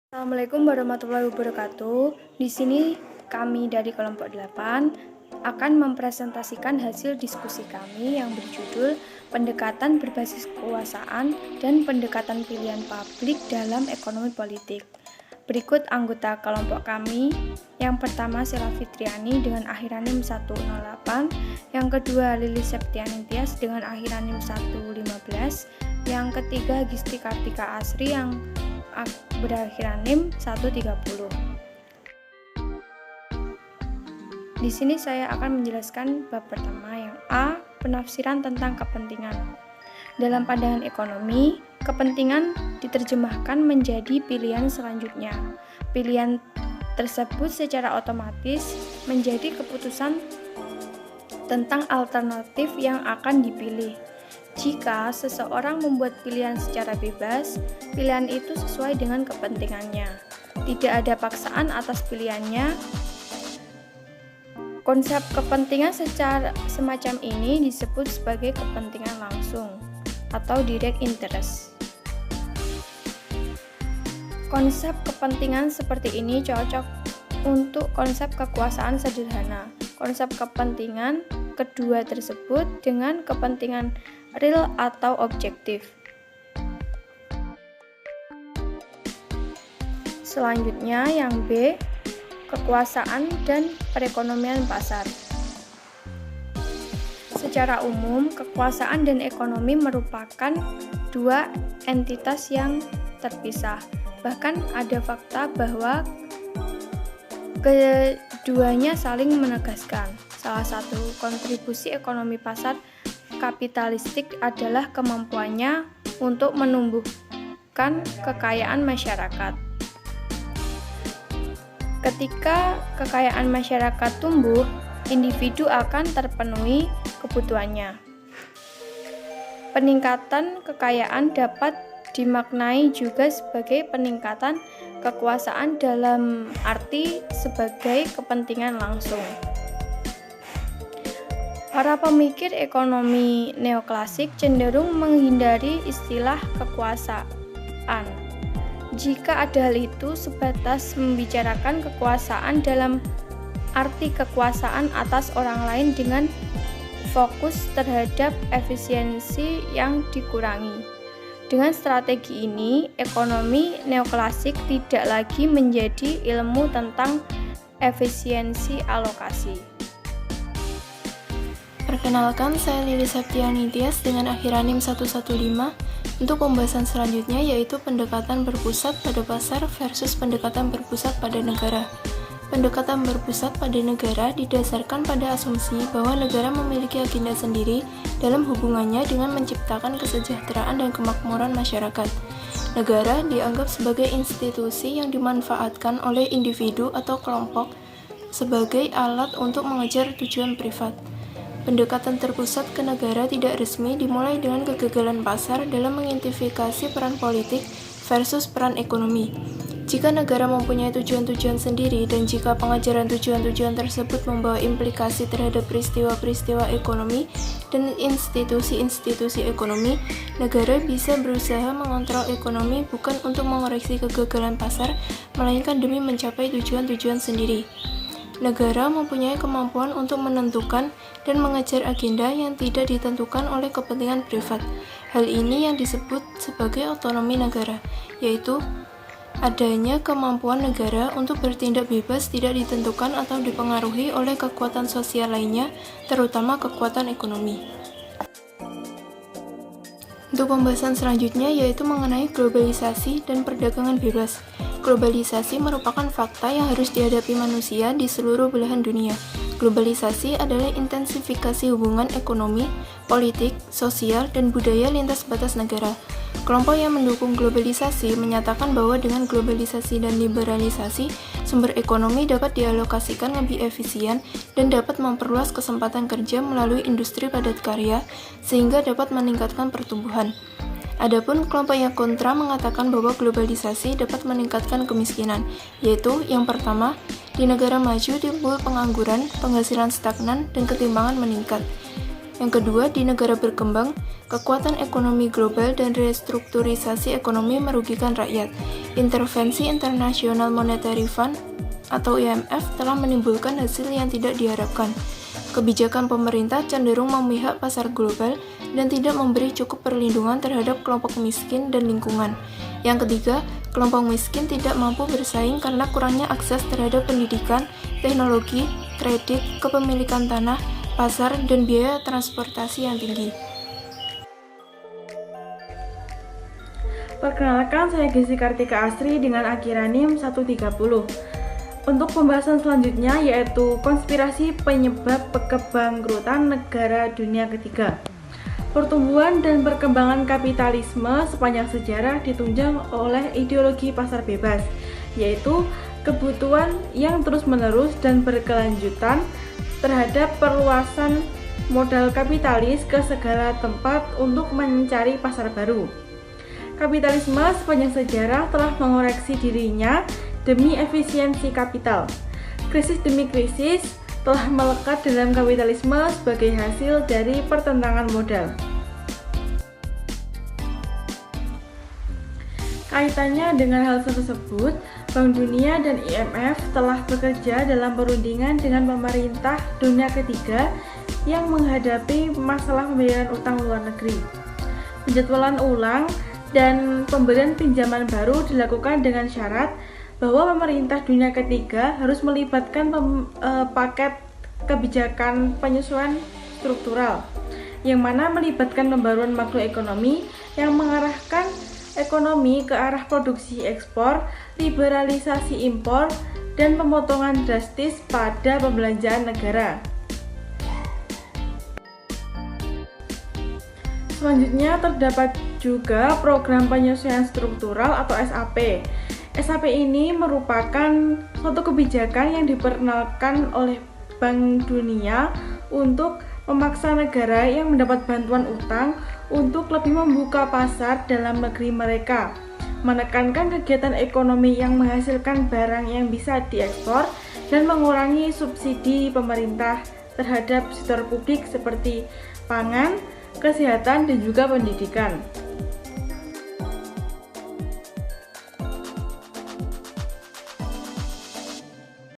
Assalamualaikum warahmatullahi wabarakatuh. Di sini kami dari kelompok 8 akan mempresentasikan hasil diskusi kami yang berjudul Pendekatan berbasis kekuasaan dan pendekatan pilihan publik dalam ekonomi politik. Berikut anggota kelompok kami. Yang pertama Sela Fitriani dengan akhiranim 108, yang kedua Lilis Septiani Tias dengan akhiranim 115, yang ketiga Gisti Kartika Asri yang berakhiranim 130. Di sini saya akan menjelaskan bab pertama yang A, penafsiran tentang kepentingan. Dalam pandangan ekonomi, kepentingan diterjemahkan menjadi pilihan selanjutnya. Pilihan tersebut secara otomatis menjadi keputusan tentang alternatif yang akan dipilih. Jika seseorang membuat pilihan secara bebas, pilihan itu sesuai dengan kepentingannya. Tidak ada paksaan atas pilihannya. Konsep kepentingan secara semacam ini disebut sebagai kepentingan langsung atau direct interest. Konsep kepentingan seperti ini cocok untuk konsep kekuasaan sederhana. Konsep kepentingan kedua tersebut dengan kepentingan real atau objektif. Selanjutnya yang B, kekuasaan dan perekonomian pasar. Secara umum, kekuasaan dan ekonomi merupakan dua entitas yang terpisah. Bahkan ada fakta bahwa keduanya saling menegaskan. Salah satu kontribusi ekonomi pasar kapitalistik adalah kemampuannya untuk menumbuhkan kekayaan masyarakat. Ketika kekayaan masyarakat tumbuh, individu akan terpenuhi kebutuhannya. Peningkatan kekayaan dapat dimaknai juga sebagai peningkatan kekuasaan dalam arti sebagai kepentingan langsung. Para pemikir ekonomi neoklasik cenderung menghindari istilah kekuasaan. Jika ada hal itu sebatas membicarakan kekuasaan dalam arti kekuasaan atas orang lain dengan fokus terhadap efisiensi yang dikurangi. Dengan strategi ini, ekonomi neoklasik tidak lagi menjadi ilmu tentang efisiensi alokasi. Perkenalkan, saya Lilis Septiani Tias dengan akhiranim 115 untuk pembahasan selanjutnya yaitu pendekatan berpusat pada pasar versus pendekatan berpusat pada negara. Pendekatan berpusat pada negara didasarkan pada asumsi bahwa negara memiliki agenda sendiri dalam hubungannya dengan menciptakan kesejahteraan dan kemakmuran masyarakat. Negara dianggap sebagai institusi yang dimanfaatkan oleh individu atau kelompok sebagai alat untuk mengejar tujuan privat. Pendekatan terpusat ke negara tidak resmi dimulai dengan kegagalan pasar dalam mengidentifikasi peran politik versus peran ekonomi. Jika negara mempunyai tujuan-tujuan sendiri dan jika pengejaran tujuan-tujuan tersebut membawa implikasi terhadap peristiwa-peristiwa ekonomi dan institusi-institusi ekonomi, negara bisa berusaha mengontrol ekonomi bukan untuk mengoreksi kegagalan pasar, melainkan demi mencapai tujuan-tujuan sendiri. Negara mempunyai kemampuan untuk menentukan dan mengejar agenda yang tidak ditentukan oleh kepentingan privat. Hal ini yang disebut sebagai otonomi negara, yaitu adanya kemampuan negara untuk bertindak bebas tidak ditentukan atau dipengaruhi oleh kekuatan sosial lainnya, terutama kekuatan ekonomi. Untuk pembahasan selanjutnya yaitu mengenai globalisasi dan perdagangan bebas. Globalisasi merupakan fakta yang harus dihadapi manusia di seluruh belahan dunia. Globalisasi adalah intensifikasi hubungan ekonomi, politik, sosial, dan budaya lintas batas negara. Kelompok yang mendukung globalisasi menyatakan bahwa dengan globalisasi dan liberalisasi, sumber ekonomi dapat dialokasikan lebih efisien dan dapat memperluas kesempatan kerja melalui industri padat karya, sehingga dapat meningkatkan pertumbuhan. Adapun kelompok yang kontra mengatakan bahwa globalisasi dapat meningkatkan kemiskinan, yaitu yang pertama, di negara maju timbul pengangguran, penghasilan stagnan, dan ketimpangan meningkat. Yang kedua, di negara berkembang, kekuatan ekonomi global dan restrukturisasi ekonomi merugikan rakyat. Intervensi International Monetary Fund atau IMF telah menimbulkan hasil yang tidak diharapkan. Kebijakan pemerintah cenderung memihak pasar global dan tidak memberi cukup perlindungan terhadap kelompok miskin dan lingkungan. Yang ketiga, kelompok miskin tidak mampu bersaing karena kurangnya akses terhadap pendidikan, teknologi, kredit, kepemilikan tanah, pasar, dan biaya transportasi yang tinggi. Perkenalkan, saya Gesi Kartika Asri dengan Akhiranim 130. Untuk pembahasan selanjutnya yaitu konspirasi penyebab kebangkrutan negara dunia ketiga. Pertumbuhan dan perkembangan kapitalisme sepanjang sejarah ditunjang oleh ideologi pasar bebas, yaitu kebutuhan yang terus-menerus dan berkelanjutan terhadap perluasan modal kapitalis ke segala tempat untuk mencari pasar baru. Kapitalisme sepanjang sejarah telah mengoreksi dirinya demi efisiensi kapital. Krisis demi krisis telah melekat dalam kapitalisme sebagai hasil dari pertentangan modal. Kaitannya dengan hal tersebut, Bank Dunia dan IMF telah bekerja dalam perundingan dengan pemerintah dunia ketiga yang menghadapi masalah pembayaran utang luar negeri. Penjadwalan ulang dan pemberian pinjaman baru dilakukan dengan syarat bahwa pemerintah dunia ketiga harus melibatkan paket kebijakan penyesuaian struktural, yang mana melibatkan pembaruan makroekonomi yang mengarahkan ekonomi ke arah produksi ekspor, liberalisasi impor, dan pemotongan drastis pada pembelanjaan negara. Selanjutnya terdapat juga program penyesuaian struktural atau SAP. SAP ini merupakan suatu kebijakan yang diperkenalkan oleh Bank Dunia untuk memaksa negara yang mendapat bantuan utang untuk lebih membuka pasar dalam negeri mereka, menekankan kegiatan ekonomi yang menghasilkan barang yang bisa diekspor, dan mengurangi subsidi pemerintah terhadap sektor publik seperti pangan, kesehatan, dan juga pendidikan.